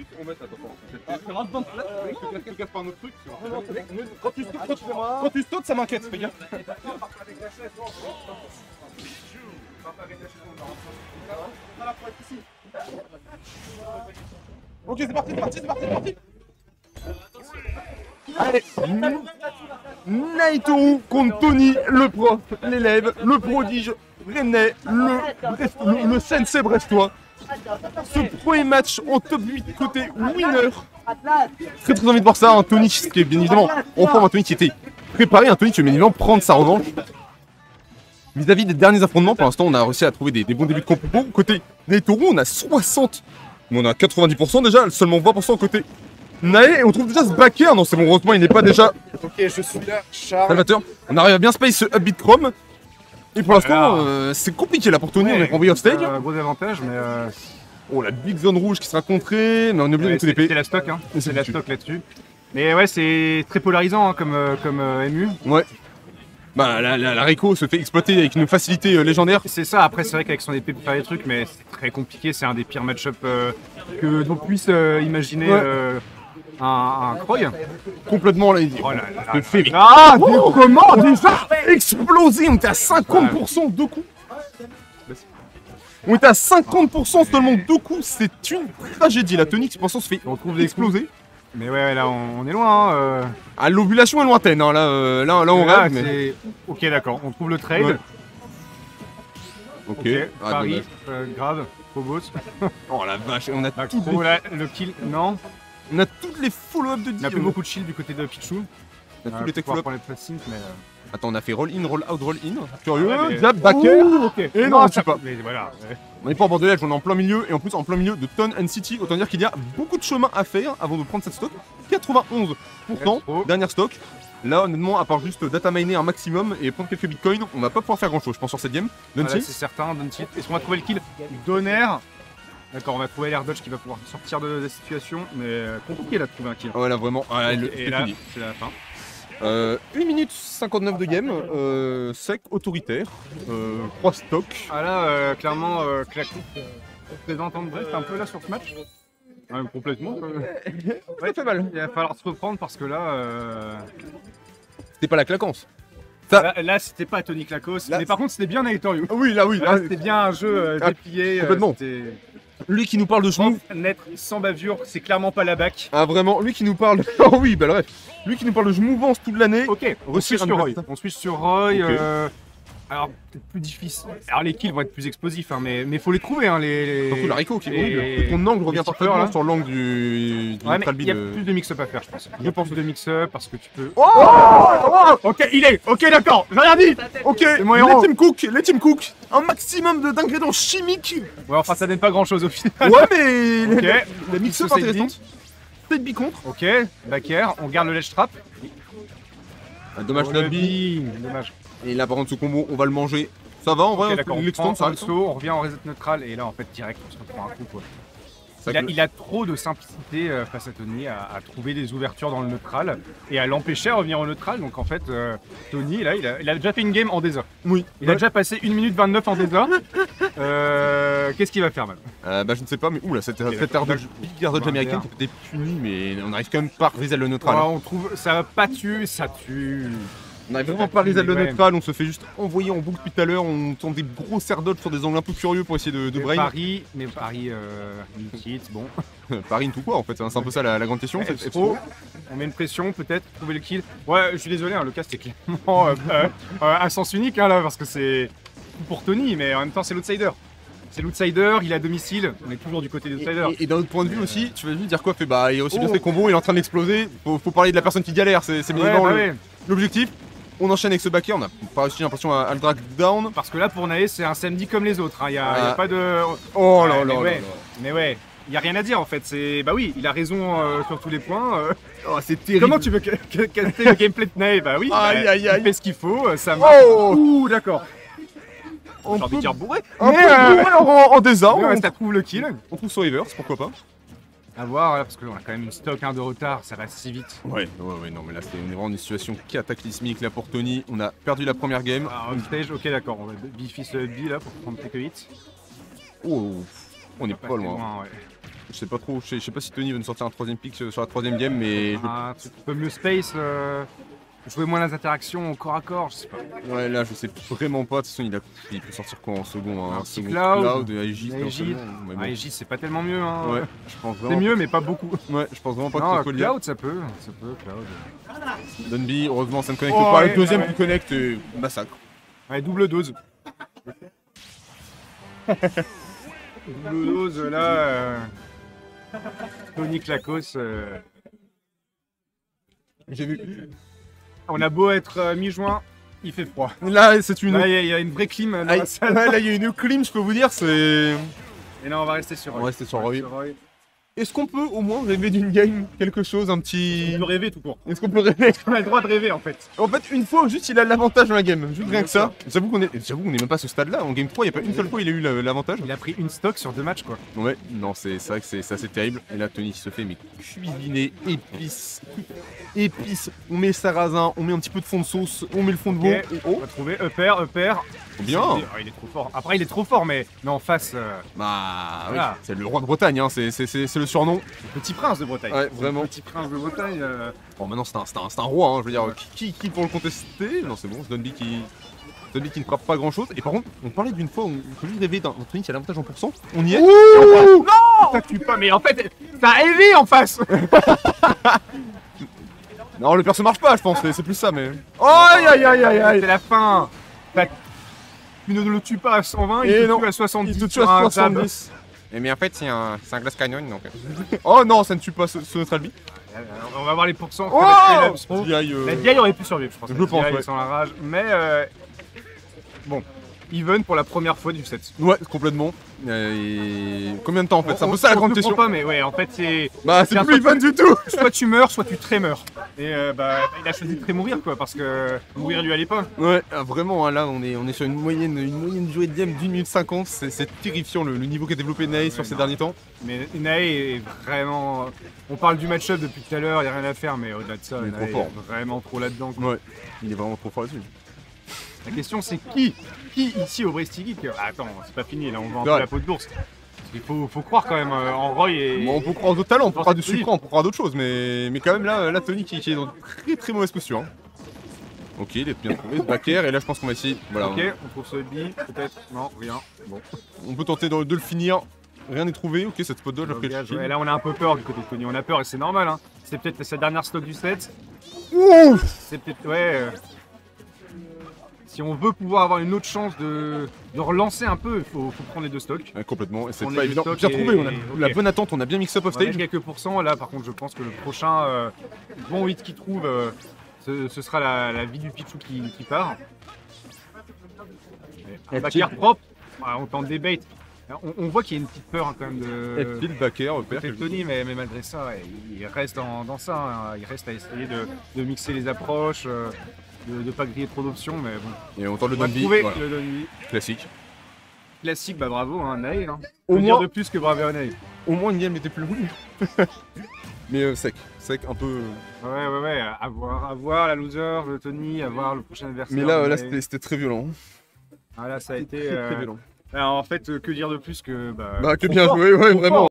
truc, on met ça. Tu casses pas un autre truc. Quand tu sautes, ça m'inquiète, fais gaffe. Ok, c'est parti, c'est parti. Allez, Naitoru contre Tony, le prof, l'élève, le prodige rennais, le sensei brestois. Ce premier match en top 8 côté winner. Très envie de voir ça, un Tony qui est bien évidemment en forme, un Tony qui était préparé, un Tony qui veut bien évidemment prendre sa revanche. Vis-à-vis des derniers affrontements, pour l'instant on a réussi à trouver des bons débuts de compo. Côté Naitoru, on a 60, mais on a 90% déjà, seulement 20% côté Nae, et on trouve déjà ce backer. Non, c'est bon, heureusement il n'est pas déjà. Ok, je suis là, Charles. Salvateur. On arrive à bien space ce upbeat Chrome. Et pour l'instant, c'est compliqué là pour Tony, on est renvoyé off stage. Gros avantage, mais. Oh, la big zone rouge qui sera contrée, mais on est obligé de tout d'épée. C'est la stock, hein. C'est la stock là-dessus. Mais ouais, c'est très polarisant hein, comme MU. Ouais. Bah, la Rico se fait exploiter avec une facilité légendaire. C'est ça, après, c'est vrai qu'avec son épée peut faire des trucs, mais c'est très compliqué. C'est un des pires match-up que l'on puisse imaginer. Ouais. Un Croy. Complètement là, il dit. Oh là là. Ah, comment déjà explosé. On était à 50% deux coups. On était à 50% seulement deux coups. C'est une tragédie. La Tony qui pensant se fait exploser. Mais ouais, là on est loin. Hein, Ah, l'ovulation est lointaine. Hein. Là on rêve. Mais... Ok, d'accord. On trouve le trade. Ouais. Ok. Ah, Paris, grave. Phobos. Oh la vache. On a le kill. Non. On a toutes les follow-up de 10. On a plus beaucoup de shield du côté de Pichu. On a tous les tech follow-up. Mais... Attends, on a fait roll-in, roll-out, roll-in. Curieux, jab, backer. Okay. Et non, je sais pas. Mais voilà. On n'est pas en bord de ledge, on est en plein milieu. Et en plus, en plein milieu de Ton and City. Autant dire qu'il y a beaucoup de chemin à faire avant de prendre cette stock. 91%, dernière stock. Là, honnêtement, à part juste data miner un maximum et prendre quelques bitcoins, on va pas pouvoir faire grand-chose, je pense, sur cette game. Voilà, c'est certain, Dunty. Est-ce qu'on va trouver le kill Donner. D'accord, on va trouver l'air dodge qui va pouvoir sortir de la situation, mais compliqué là de trouver un kill. Ouais, là vraiment, et là, c'est la fin. 1 minute 59 de game, sec, autoritaire, 3 stocks. Ah là, clairement, Clacou représente Brest un peu là sur ce match. Complètement. Ça fait mal. Il va falloir se reprendre parce que là. C'était pas la claquance. Là c'était pas Tony Clacos, mais par contre c'était bien Naitoru. Oui, là oui. Là c'était bien un jeu déplié. Complètement. Lui qui nous parle de smooth. Net, sans bavure, c'est clairement pas la bac. Ah vraiment, lui qui nous parle. Oh oui, bah bref. Lui qui nous parle de mouvance toute l'année. Ok, on switch sur Roy. On switch sur Roy. Okay. Alors, peut-être plus difficile. Alors, les kills vont être plus explosifs, hein, mais faut les trouver. Hein, surtout la Rico qui est horrible. Ton angle revient parfaitement sur l'angle du ouais, mais il y a plus de mix-up à faire, je pense. Je pense de mix-up parce que tu peux. Ok, il est. Ok, d'accord. J'ai rien dit. Ok, les Team Cook. Un maximum d'ingrédients chimiques. Ouais, enfin, ça n'aide pas grand-chose au final. Ouais, mais les mix-up intéressantes. Peut-être contre. Ok, backer. On garde le ledge trap. Dommage Nabi. Dommage. Et là par contre ce combo on va le manger. Ça va en vrai, l'extend, ça on revient en reset neutral et là en fait direct on se reprend un coup quoi. Il a trop de simplicité face à Tony à trouver des ouvertures dans le neutral et à l'empêcher à revenir au neutral. Donc en fait Tony là il a déjà fait une game en DESA. Oui. Il a déjà passé 1 minute 29 en DESA. Qu'est-ce qu'il va faire même bah je ne sais pas mais oula cette air de américaine qui peut être punie mais on arrive quand même pas à réaliser le neutral. On trouve ça va pas tuer, ça tue. On n'arrive vraiment pas à réaliser le neutral, on se fait juste envoyer en boucle depuis tout à l'heure, on tente des gros serdotes sur des angles un peu curieux pour essayer de brain. Paris, bon. Paris tout quoi en fait, c'est un peu ça la grande question. C'est trop. On met une pression peut-être, trouver le kill. Ouais, je suis désolé, hein, le cast est clairement à sens unique hein, là, parce que c'est pour Tony, mais en même temps c'est l'outsider. C'est l'outsider, il est à domicile, on est toujours du côté des outsiders. Et d'un autre point de vue aussi, tu vas juste dire quoi? Bah il y a aussi bien ces combos, il est en train d'exploser, faut parler de la personne qui galère, c'est évidemment l'objectif. On enchaîne avec ce backer, on a pas aussi l'impression à le drag down. Parce que là pour Nae c'est un samedi comme les autres, hein. Y a pas de... Oh là là mais ouais, y a rien à dire en fait, bah oui, il a raison sur tous les poins. Oh c'est terrible. Comment tu veux casser le gameplay de Nae? Bah oui, il fait ce qu'il faut, ça marche. Ouh d'accord. J'ai envie de dire bourré. En désordre, ça trouve le kill. On trouve Survivors, pourquoi pas. A voir, là, parce qu'on a quand même une stock de retard, ça va si vite. Ouais, non, mais là, on est vraiment dans une situation cataclysmique là pour Tony. On a perdu la première game. On stage, ok, d'accord, on va biffer ce B là pour prendre quelques hits. Oh, on est pas loin. Je sais pas trop, je sais pas si Tony veut nous sortir un 3ème pick sur la 3ème game, mais Un truc comme le space, jouer moins les interactions au corps à corps, je sais pas. ouais, là je sais vraiment pas. De toute façon, il peut sortir quoi en second, hein, Un petit second Cloud, Aegis, Aegis. mais bon. Aegis, c'est pas tellement mieux, hein. Ouais, je pense C'est vraiment. mieux, mais pas beaucoup. Ouais, je pense vraiment pas Non, que c'est Cloud, ça peut, Cloud. Dunby, heureusement ça ne connecte Oh, pas. ouais, Le deuxième ouais. qui connecte, massacre. Ouais, double dose. Double dose, là. Tony Clacos. J'ai vu. On a beau être mi-juin, il fait froid. Là, c'est une. Là, il y a une vraie clim dans Ah, la salle. ouais, là, il y a une clim, je peux vous dire, c'est. Et là, on va rester sur On va Roy. rester sur Roy. Sur Roy. Est-ce qu'on peut au moins rêver d'une game, quelque chose, un petit. On peut rêver tout court. Est-ce qu'on peut rêver? On a le droit de rêver en fait. En fait, une fois, juste il a l'avantage dans la game, juste rien Bien que ça. J'avoue qu'on est même pas à ce stade-là. En game 3, il n'y a pas une seule fois il a eu l'avantage. Il a pris une stock sur 2 matchs quoi. Ouais, non, c'est vrai que c'est assez terrible. Et là, Tony se fait mais cuisiner, épice. On met sarrasin, on met un petit peu de fond de sauce, on met le fond de veau. Ok, Et on oh, va trouver Upper. bien. Ah, il est trop fort. Après, il est trop fort, mais en face, Bah, oui, Voilà. c'est le roi de Bretagne, hein, c'est le surnom. petit prince de Bretagne. Ouais, vraiment. Petit prince de Bretagne. Bon, maintenant, c'est un roi, hein, je veux dire, qui pour le contester? Non, c'est bon, c'est Dunby qui ne frappe pas grand-chose. Et par contre, on parlait d'une fois, on peut juste rêver d'un Tony qui a l'avantage en pourcent. On y est. Non, ça tue pas, mais en fait, t'as rêvé en face. Non, le perso marche pas, je pense, c'est plus ça, mais. Aïe aïe aïe aïe aïe. C'est la fin. Tu ne le tues pas à 120, il Et te non, tue à 70. il te tue sur à un jab. 70. Mais en fait, c'est un glass canyon donc. Oh non, ça ne tue pas ce notre Albi. On va voir les pourcents. Oh La DI, DI aurait pu survivre, je pense. Je La pense, DI ouais. sans la rage. Mais bon, even pour la première fois du set. Ouais, complètement. Et combien de temps en fait? C'est un peu ça la On grande te question. prend pas, mais ouais, en fait, c'est. Bah, c'est un plus even du tout. Soit tu meurs, soit tu trémeurs. Et bah, il a choisi de trémourir, quoi, parce que mourir lui allait pas. Ouais, vraiment, hein, là on est sur une moyenne durée de game d'1 minute 50. C'est terrifiant le niveau qu'a développé Nae sur ces non. derniers temps. Mais Nae est vraiment. On parle du match-up depuis tout à l'heure, il n'y a rien à faire, mais au-delà de ça, Il est Nae trop fort. est vraiment trop là-dedans. quoi. Ouais, il est vraiment trop fort là-dessus. La question, c'est qui ici au Brest Geek attends, c'est pas fini, là, on va un peu Ouais. la peau de l'ours. Il faut croire quand même en Roy et. Bon, on peut croire d'autres talents, on peut croire du Oui. sucre, on peut croire d'autres choses, mais quand même là Tony qui est dans de très mauvaise posture. Hein. Ok, il est bien trouvé, ce backer, et là je pense qu'on va essayer. Voilà, Ok, on trouve ce B, peut-être. Non, rien. Bon. on peut tenter de le finir. Rien n'est trouvé, ok, cette spot dodge après le kill. Et là, on a un peu peur du côté de Tony. On a peur et c'est normal. Hein. C'est peut-être sa dernière stock du set. Ouh. C'est peut-être. Ouais. Si on veut pouvoir avoir une autre chance de relancer un peu, il faut prendre les 2 stocks. Ouais, complètement, et c'est On est pas du évident. stock Bien et- trouvé, on a ok. la bonne attente, on a bien mix up off On a stage. quelques pourcents. Là, par contre, je pense que le prochain bon hit qu'il trouve, ce sera la vie du Pichou qui part. Un backer propre. Ah, on tente des baits. On voit qu'il y a une petite peur hein, quand même de. Headfield, backer, upper. C'est Tony, mais malgré ça, ouais, il reste dans ça. Hein. Il reste à essayer de mixer les approches, de ne pas griller trop d'options, mais bon. Et on tente le On va Dunby, trouver voilà, le Dunby. classique. Classique, bah bravo, hein, Nae. Hein. Au Au dire moins- de plus que bravo à Nae. Au moins une game était plus longue. Mais sec, un peu. Ouais, à voir la loser de Tony, à voir le prochain adversaire. Mais là de Nae. c'était très violent. Ah, là, ça a été. Très violent. Alors, en fait, que dire de plus que. Bah que trop bien fort, joué, ouais, trop vraiment. fort.